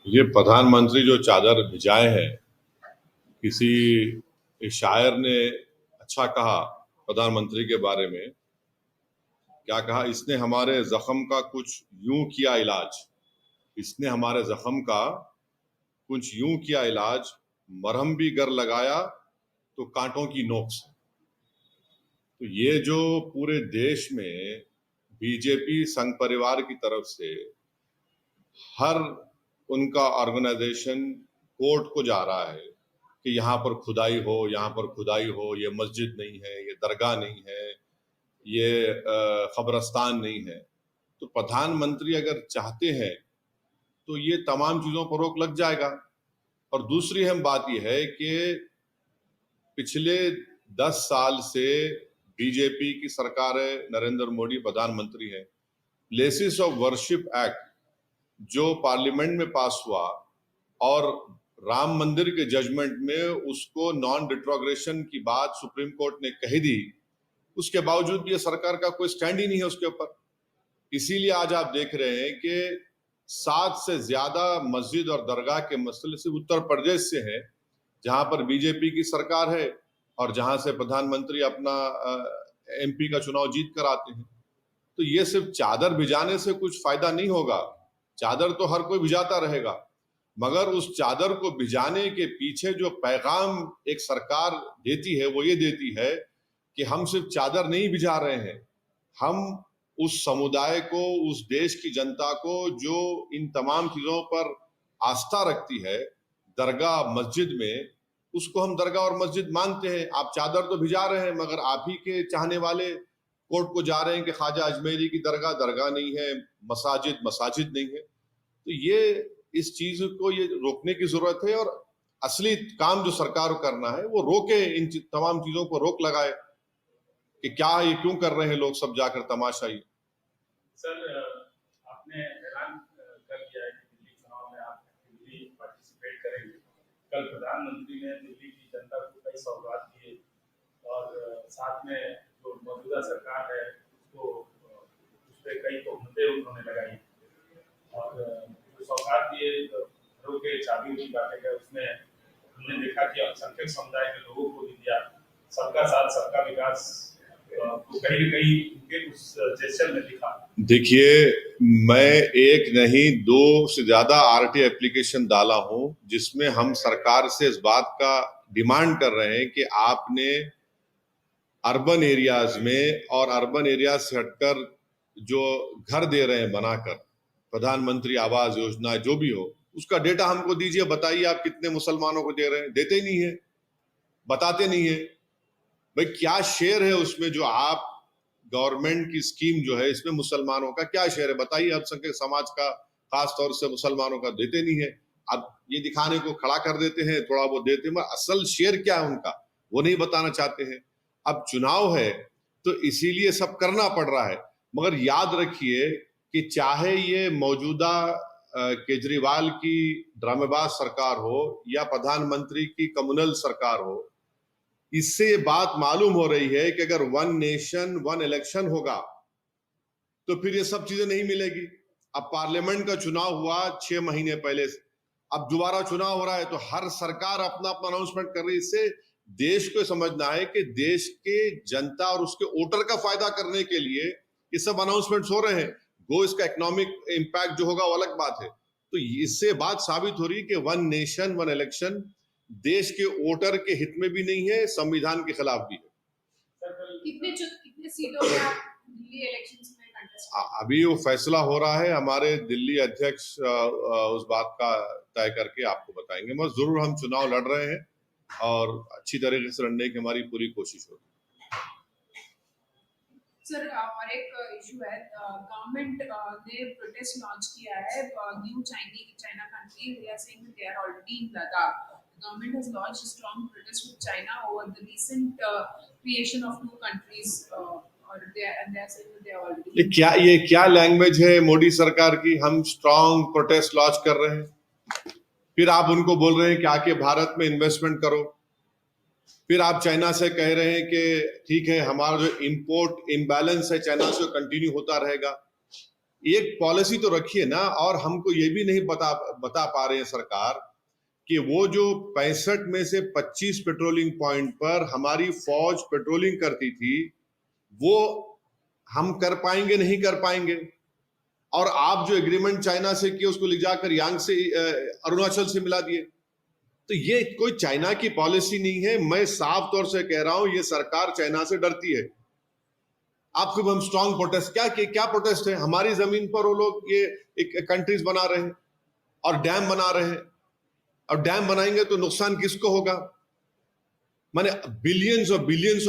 ये प्रधानमंत्री जो चादर भिजाए हैं, किसी शायर ने अच्छा कहा प्रधानमंत्री के बारे में। क्या कहा? इसने हमारे जख्म का कुछ यूं किया इलाज। इसने हमारे जख्म का कुछ यूं किया इलाज, मरहम भी गर लगाया तो कांटों की नोक से। तो ये जो पूरे देश में बीजेपी संघ परिवार की तरफ से हर उनका ऑर्गेनाइजेशन कोर्ट को जा रहा है कि यहाँ पर खुदाई हो, यहाँ पर खुदाई हो, ये मस्जिद नहीं है, ये दरगाह नहीं है, ये कब्रस्तान नहीं है। तो प्रधानमंत्री अगर चाहते हैं तो ये तमाम चीजों पर रोक लग जाएगा। और दूसरी अहम बात यह है कि पिछले 10 साल से बीजेपी की सरकार है, नरेंद्र मोदी प्रधानमंत्री है। प्लेसेस ऑफ वर्शिप एक्ट जो पार्लियामेंट में पास हुआ और राम मंदिर के जजमेंट में उसको नॉन रिट्रोग्रेशन की बात सुप्रीम कोर्ट ने कही दी, उसके बावजूद भी ये सरकार का कोई स्टैंड ही नहीं है उसके ऊपर। इसीलिए आज आप देख रहे हैं कि 7 से ज्यादा मस्जिद और दरगाह के मसले सिर्फ उत्तर प्रदेश से है, जहां पर बीजेपी की सरकार है और जहां से प्रधानमंत्री अपना एमपी का चुनाव जीत कर आते हैं। तो ये सिर्फ चादर भिजाने से कुछ फायदा नहीं होगा। चादर तो हर कोई भिजाता रहेगा, मगर उस चादर को भिजाने के पीछे जो पैगाम एक सरकार देती है वो ये देती है कि हम सिर्फ चादर नहीं भिजा रहे हैं, हम उस समुदाय को, उस देश की जनता को जो इन तमाम चीजों पर आस्था रखती है, दरगाह मस्जिद में, उसको हम दरगाह और मस्जिद मानते हैं। आप चादर तो भिजा रहे हैं, मगर आप ही के चाहने वाले कोर्ट को जा रहे हैं कि ख्वाजा अजमेरी की दरगाह दरगाह नहीं है, मसाजिद मसाजिद नहीं है। तो ये इस चीज को ये रोकने की जरूरत है, और असली काम जो सरकार को करना है वो रोके, इन तमाम चीजों को रोक लगाए कि क्या ये क्यों कर रहे हैं लोग सब जाकर तमाशा। ये सर, आपने ऐलान कर दिया है कि दिल्ली चुनाव में आप एक्टिवली पार्टिसिपेट करेंगे। कल प्रधानमंत्री ने दिल्ली की जनता को कई सौगात दिए और साथ में जो मौजूदा सरकार है उसको उस पर कई तोहमतें उन्होंने लगाई और जो सौगात दिए, घरों के चाबी की बातें है, उसमें हमने देखा कि अल्पसंख्यक समुदाय के लोगों को भी दिया। सबका साथ सबका विकास तो कहीं न कहीं उनके उस जेस्चर में दिखा। देखिए, मैं एक नहीं 2 से ज्यादा आरटीआई एप्लीकेशन डाला हूं जिसमें हम सरकार से इस बात का डिमांड कर रहे हैं कि आपने अर्बन एरियाज में और अर्बन एरियाज से हटकर जो घर दे रहे हैं बनाकर, प्रधानमंत्री आवास योजना जो भी हो, उसका डेटा हमको दीजिए। बताइए आप कितने मुसलमानों को दे रहे हैं? देते ही नहीं है, बताते नहीं है। भाई क्या शेयर है उसमें जो आप गवर्नमेंट की स्कीम जो है इसमें मुसलमानों का क्या शेयर है? बताइए। अल्पसंख्यक समाज का, खास तौर से मुसलमानों का देते नहीं है। अब ये दिखाने को खड़ा कर देते हैं, थोड़ा वो देते हैं, असल शेयर क्या है उनका वो नहीं बताना चाहते हैं। अब चुनाव है तो इसीलिए सब करना पड़ रहा है, मगर याद रखिए कि चाहे ये मौजूदा केजरीवाल की ड्रामेबाज सरकार हो या प्रधानमंत्री की कम्युनल सरकार हो, इससे ये बात मालूम हो रही है कि अगर 1 नेशन 1 इलेक्शन होगा तो फिर ये सब चीजें नहीं मिलेगी। अब पार्लियामेंट का चुनाव हुआ 6 महीने पहले से, अब दोबारा चुनाव हो रहा है तो हर सरकार अपना अपना अनाउंसमेंट कर रही है। इससे देश को समझना है कि देश के जनता और उसके वोटर का फायदा करने के लिए ये सब अनाउंसमेंट्स हो रहे हैं। गो इसका इकोनॉमिक इम्पैक्ट जो होगा वो अलग बात है। तो इससे बात साबित हो रही है कि 1 नेशन 1 इलेक्शन देश के वोटर के हित में भी नहीं है, संविधान के खिलाफ भी है। कितने सीटों में आप दिल्ली इलेक्शंस में कंटेस्ट? अभी वो फैसला हो रहा है, हमारे दिल्ली अध्यक्ष उस बात का तय करके आपको बताएंगे। मगर जरूर हम चुनाव लड़ रहे हैं और अच्छी तरीके से लड़ने की हमारी पूरी कोशिश होगी। सर, और एक इशू है, गवर्नमेंट ने प्रोटेस्ट लॉन्च किया है, new China country, they are saying they are already in Ladakh. Government has launched a strong protest with China over the recent creation of 2 countries, or they are saying that they are already. ये क्या language है मोदी सरकार की? हम strong protest launch कर रहे हैं, फिर आप उनको बोल रहे हैं कि आके भारत में इन्वेस्टमेंट करो, फिर आप चाइना से कह रहे हैं कि ठीक है, हमारा जो इंपोर्ट इम्बैलेंस है चाइना से कंटिन्यू होता रहेगा। एक पॉलिसी तो रखिए ना। और हमको ये भी नहीं बता पा रहे हैं सरकार कि वो जो 65 में से 25 पेट्रोलिंग पॉइंट पर हमारी फौज पेट्रोलिंग करती थी, वो हम कर पाएंगे नहीं कर पाएंगे। और आप जो एग्रीमेंट चाइना से किए उसको ले जाकर यांग से अरुणाचल से मिला दिए। तो ये कोई चाइना की पॉलिसी नहीं है। मैं साफ तौर से कह रहा हूं ये सरकार चाइना से डरती है। आपको हम स्ट्रांग प्रोटेस्ट क्या प्रोटेस्ट है? हमारी जमीन पर वो लोग ये एक कंट्रीज बना रहे हैं और डैम बना रहे हैं। और डैम बनाएंगे तो नुकसान किसको होगा? माने बिलियंस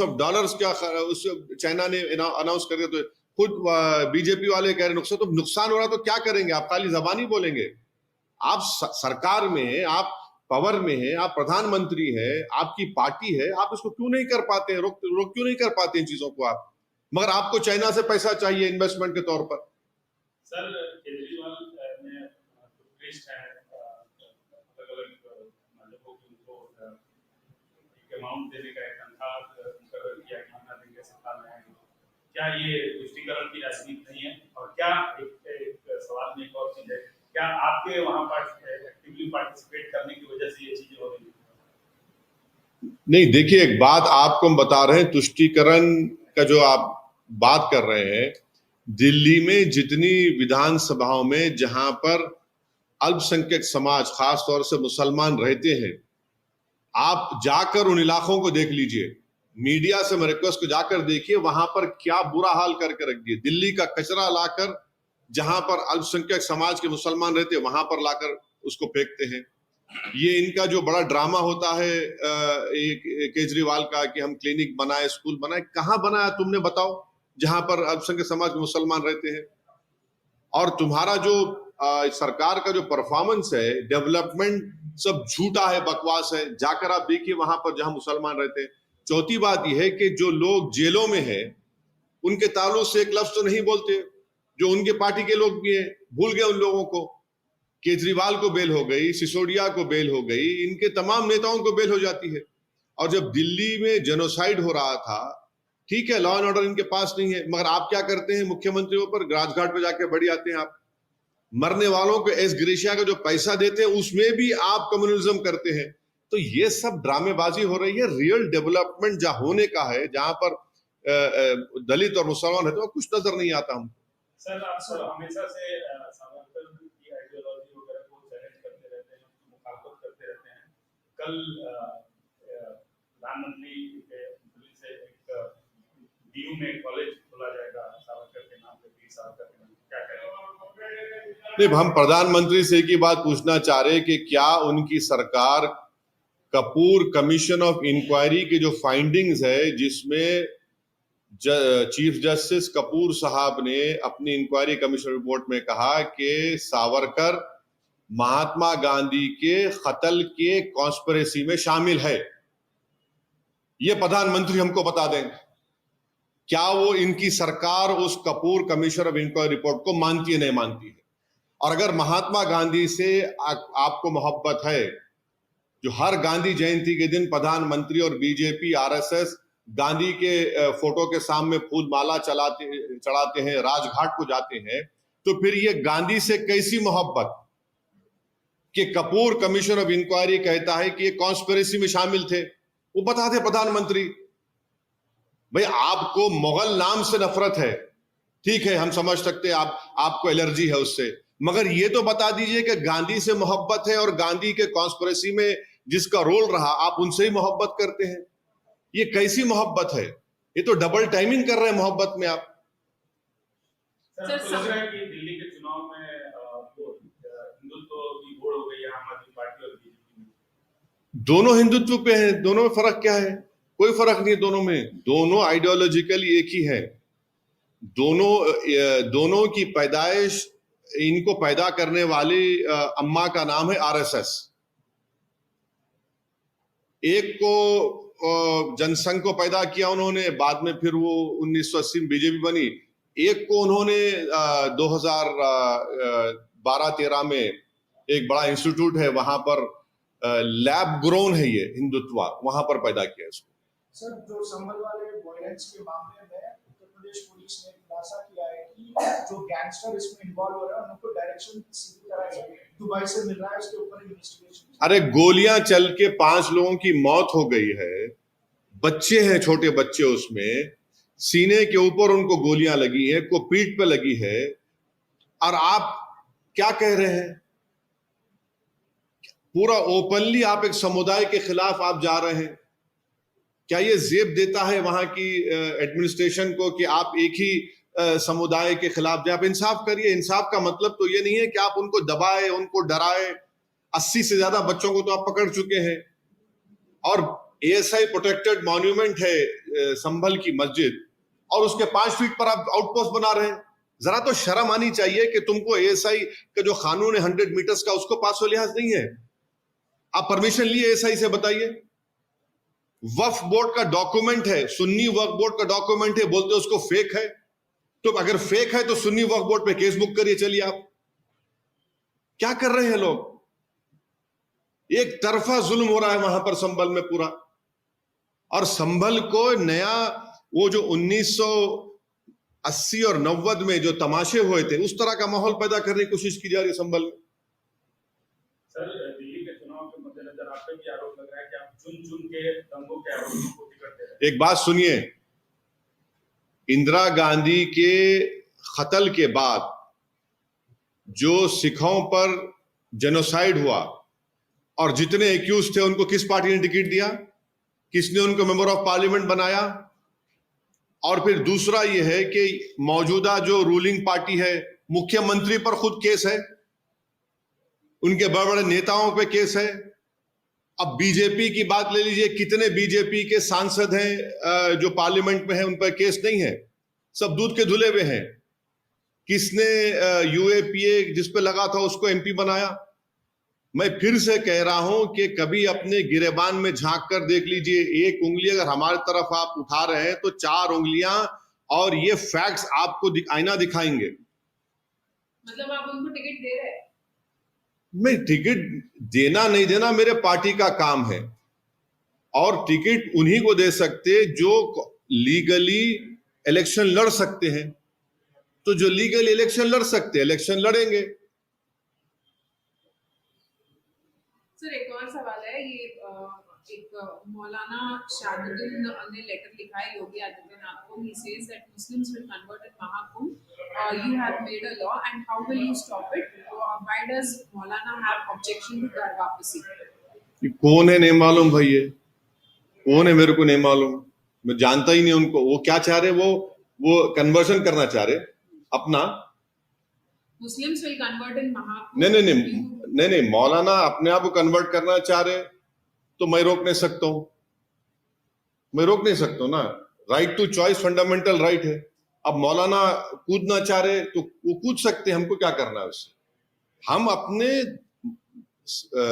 ऑफ डॉलर्स क्या उस चाइना ने अनाउंस कर दिया। तो खुद बीजेपी वाले कह रहे नुकसान हो रहा तो क्या करेंगे? आप खाली जबानी बोलेंगे। आप सरकार में है, आप पावर में है, आप प्रधानमंत्री है, आपकी पार्टी है, आप इसको क्यों नहीं कर पाते हैं? रोक क्यों नहीं कर पाते इन चीजों को आप? मगर आपको चाइना से पैसा चाहिए इन्वेस्टमेंट के तौर पर। सर केजरीवाल ने लिस्ट है अलग-अलग लोगों की उनको एक अमाउंट देने का एक तनख्वाह मुकर्रर किया कि हम देंगे सत्ता में आएंगे। क्या ये तुष्टीकरण की राजनीति नहीं है? और क्या एक सवाल में एक और चीज है, क्या आपके वहां पर एक्टिवली पार्टिसिपेट करने की वजह से ये चीजें हो रही है? नहीं, देखिए एक बात आपको हम बता रहे हैं, तुष्टीकरण का जो आप बात कर रहे हैं, दिल्ली में जितनी विधानसभाओं में जहां पर अल्पसंख्यक समाज खास तौर से मुसलमान रहते हैं, आप जाकर उन इलाकों को देख लीजिए। मीडिया से मैं रिक्वेस्ट को जाकर देखिए वहां पर क्या बुरा हाल करके रख दिए। दिल्ली का कचरा लाकर जहां पर अल्पसंख्यक समाज के मुसलमान रहते हैं वहां पर लाकर उसको फेंकते हैं। ये इनका जो बड़ा ड्रामा होता है केजरीवाल का कि हम क्लिनिक बनाए, स्कूल बनाए। कहां बनाया तुमने बताओ जहां पर अल्पसंख्यक समाज के मुसलमान रहते हैं? और तुम्हारा जो सरकार का जो परफॉर्मेंस है, डेवलपमेंट सब झूठा है, बकवास है। जाकर आप देखिए वहां पर जहां मुसलमान रहते हैं। चौथी बात यह है कि जो लोग जेलों में हैं उनके ताल्लुक से एक लफ्ज तो नहीं बोलते। जो उनके पार्टी के लोग भी हैं, भूल गए उन लोगों को। केजरीवाल को बेल हो गई, सिसोदिया को बेल हो गई, इनके तमाम नेताओं को बेल हो जाती है। और जब दिल्ली में जेनोसाइड हो रहा था, ठीक है लॉ एंड ऑर्डर इनके पास नहीं है, मगर आप क्या करते हैं? मुख्यमंत्रियों पर राजघाट पे जाके बढ़ी आते हैं आप। मरने वालों को एस ग्रेशिया का जो पैसा देते हैं उसमें भी आप कम्युनिज्म करते हैं। तो ये सब ड्रामेबाजी हो रही है। रियल डेवलपमेंट जहां होने का है, जहां पर दलित और मुसलमान रहते हैं, कुछ नजर नहीं आता हमको। सर आप हमेशा से सावरकर की आइडियोलॉजी वगैरह को चैलेंज करते रहते हैं, मुखालफत करते रहते हैं। कल प्रधानमंत्री से एक डीयू में कॉलेज खोला जाएगा सावरकर के नाम पे, वीर सावरकर के नाम पे, क्या कहेंगे? नहीं, हम प्रधानमंत्री से एक ही बात पूछना चाह रहे हैं कि क्या उनकी सरकार कपूर कमीशन ऑफ इंक्वायरी की जो फाइंडिंग्स है, जिसमें चीफ जस्टिस कपूर साहब ने अपनी इंक्वायरी कमीशन रिपोर्ट में कहा कि सावरकर महात्मा गांधी के कत्ल के कॉन्स्पिरेसी में शामिल है, ये प्रधानमंत्री हमको बता दें। क्या वो इनकी सरकार उस Kapur commission of inquiry report को मानती है, नहीं मानती है? और अगर महात्मा गांधी से आपको मोहब्बत है, जो हर गांधी जयंती के दिन प्रधानमंत्री और बीजेपी आरएसएस गांधी के फोटो के सामने फूल माला चढ़ाते हैं, राजघाट को जाते हैं, तो फिर ये गांधी से कैसी मोहब्बत कि कपूर कमीशन ऑफ इंक्वायरी कहता है कि ये कॉन्स्पिरेसी में शामिल थे? वो बता दे प्रधानमंत्री। भाई आपको मुगल नाम से नफरत है, ठीक है, हम समझ सकते हैं, आपको एलर्जी है उससे, मगर ये तो बता दीजिए कि गांधी से मोहब्बत है और गांधी के कॉन्स्पिरेसी में जिसका रोल रहा आप उनसे ही मोहब्बत करते हैं। ये कैसी मोहब्बत है? ये तो डबल टाइमिंग कर रहे हैं मोहब्बत में आप। सर लग रहा है कि दिल्ली के चुनाव में हिंदुत्व की होड़ हो गई है आम आदमी पार्टी और बीजेपी में। दोनों हिंदुत्व पे हैं, दोनों में फर्क क्या है? कोई फर्क नहीं है दोनों में। दोनों आइडियोलॉजिकली एक ही है। दोनों की पैदाइश, इनको पैदा करने वाली अम्मा का नाम है आरएसएस। एक को जनसंघ को पैदा किया उन्होंने, बाद में फिर वो 1980 में बीजेपी बनी। एक को उन्होंने 2012-13 में एक बड़ा इंस्टीट्यूट है वहां पर, लैब ग्रोन है ये हिंदुत्व, वहां पर पैदा किया इसको। सर जो संभल वाले वायलेंस के मामले में उत्तर प्रदेश पुलिस ने खुलासा किया है कि जो गैंगस्टर इसमें इन्वॉल्व हो रहे हैं उनको डायरेक्शन सीधी तरह से दुबई से मिल रहा है, उसके ऊपर इन्वेस्टिगेशन। अरे गोलियां चल के 5 लोगों की मौत हो गई है, बच्चे हैं, छोटे बच्चे, उसमें सीने के ऊपर उनको गोलियां लगी है, को पीठ पे लगी है, और आप क्या कह रहे हैं? पूरा ओपनली आप एक समुदाय के खिलाफ आप जा रहे हैं। क्या ये जेब देता है वहां की एडमिनिस्ट्रेशन को कि आप एक ही समुदाय के खिलाफ जाए? आप इंसाफ करिए। इंसाफ का मतलब तो ये नहीं है कि आप उनको दबाए, उनको डराए। 80 से ज्यादा बच्चों को तो आप पकड़ चुके हैं, और एएसआई प्रोटेक्टेड मॉन्यूमेंट है संभल की मस्जिद, और उसके 5 फीट पर आप आउटपोस्ट बना रहे हैं। जरा तो शर्म आनी चाहिए कि तुमको एएसआई का जो कानून है 100 मीटर्स का, उसको पास हो लिहाज नहीं है। आप परमिशन लिए एएसआई से? बताइए। वक्फ बोर्ड का डॉक्यूमेंट है, सुन्नी वक्फ बोर्ड का डॉक्यूमेंट है, बोलते उसको फेक है। तो अगर फेक है तो सुन्नी वक्फ बोर्ड पे केस बुक करिए। चलिए, आप क्या कर रहे हैं लोग? एक तरफा जुल्म हो रहा है वहां पर संभल में पूरा। और संभल को नया वो जो 1980 और 90 में जो तमाशे हुए थे, उस तरह का माहौल पैदा करने की कोशिश की जा रही है संभल में। सर, दिल्ली के चुनाव के मद्देनजर आप पे भी आरोप लग रहा है कि आप चुन के दंगों के आरोपियों को टिकट दे रहे हैं। एक बात सुनिए, इंदिरा गांधी के कत्ल के बाद जो सिखों पर जेनोसाइड हुआ और जितने एक्यूज थे, उनको किस पार्टी ने टिकट दिया? किसने उनको मेंबर ऑफ पार्लियामेंट बनाया? और फिर दूसरा यह है कि मौजूदा जो रूलिंग पार्टी है, मुख्यमंत्री पर खुद केस है, उनके बड़े बड़े नेताओं पे केस है। अब बीजेपी की बात ले लीजिए, कितने बीजेपी के सांसद हैं जो पार्लियामेंट में हैं, उन पर केस नहीं है, सब दूध के धुले हुए हैं। किसने यूएपीए जिस पे लगा था उसको एमपी बनाया? मैं फिर से कह रहा हूं कि कभी अपने गिरेबान में झांक कर देख लीजिए। एक उंगली अगर हमारी तरफ आप उठा रहे हैं तो 4 उंगलियां, और ये फैक्ट्स आपको आईना दिखाएंगे। मतलब आप उनको टिकट दे रहे हैं? मैं टिकट देना नहीं देना मेरे पार्टी का काम है, और टिकट उन्हीं को दे सकते जो लीगली इलेक्शन लड़ सकते हैं। तो जो लीगल इलेक्शन लड़ सकते हैं, इलेक्शन लड़ेंगे। सर, एक और सवाल है। ये एक मौलाना शाहिदुल ने लेटर लिखा है योगी आदित्यनाथ को। He says that Muslims will convert in Mahakumbh. You have made a law, and how will you stop it? Why does Maulana have objection to घर वापसी? कौन है नहीं मालूम भाई, ये कौन है मेरे को नहीं मालूम, मैं जानता ही नहीं उनको। वो क्या चाह रहे? वो कन्वर्शन करना चाह रहे अपना। Muslims will convert in Mahakumbh. नहीं, मौलाना अपने आप को कन्वर्ट करना चाह रहे तो मैं रोक नहीं सकता हूं। मैं रोक नहीं सकता हूं ना। Right to choice fundamental right है। अब मौलाना कूदना चाह रहे तो वो कूद सकते हैं, हमको क्या करना है उससे? हम अपने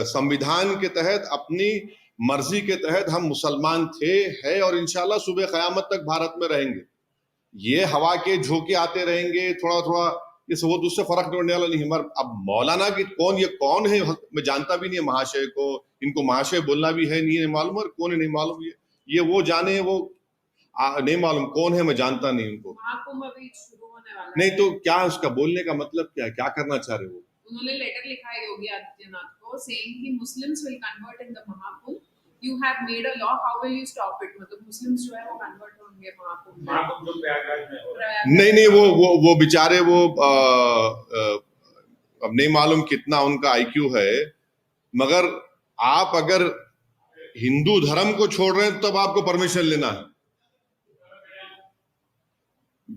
संविधान के तहत, अपनी मर्जी के तहत हम मुसलमान थे, है, और इंशाल्लाह सुबह क़यामत तक भारत में रहेंगे। ये हवा के झोंके आते रहेंगे थोड़ा थोड़ा, ये सब उससे फर्क पड़ने वाला नहीं है। मगर अब मौलाना की ये कौन है मैं जानता भी नहीं है महाशय को। इनको महाशय बोलना भी है नहीं मालूम, और कौन है नहीं मालूम। ये वो जाने, वो नहीं मालूम कौन है, मैं जानता नहीं उनको। महाकुंभ अभी शुरू होने वाला है। नहीं तो क्या उसका बोलने का मतलब क्या है? क्या करना चाह रहे हो? उन्होंने लेटर लिखा है योगी आदित्यनाथ को, saying कि Muslims will convert in the Mahakumbh. You have made a law. How will you stop it? मतलब मुस्लिम्स जो है वो कन्वर्ट होंगे महाकुंभ में। महाकुंभ जो प्रयागराज में हो रहा है। नहीं, वो बेचारे वो अब नहीं मालूम कितना उनका आईक्यू है, मगर आप अगर हिंदू धर्म को छोड़ रहे हैं तब आपको परमिशन लेना है।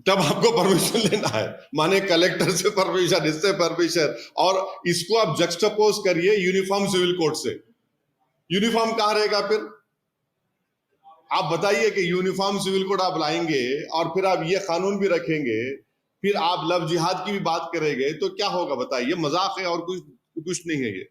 तब आपको परमिशन लेना है, माने कलेक्टर से परमिशन, इससे परमिशन। और इसको आप जक्सटापोज करिए यूनिफॉर्म सिविल कोड से। यूनिफॉर्म कहां रहेगा फिर? आप बताइए कि यूनिफॉर्म सिविल कोड आप लाएंगे और फिर आप ये कानून भी रखेंगे, फिर आप लव जिहाद की भी बात करेंगे, तो क्या होगा बताइए? मजाक है और कुछ नहीं है ये।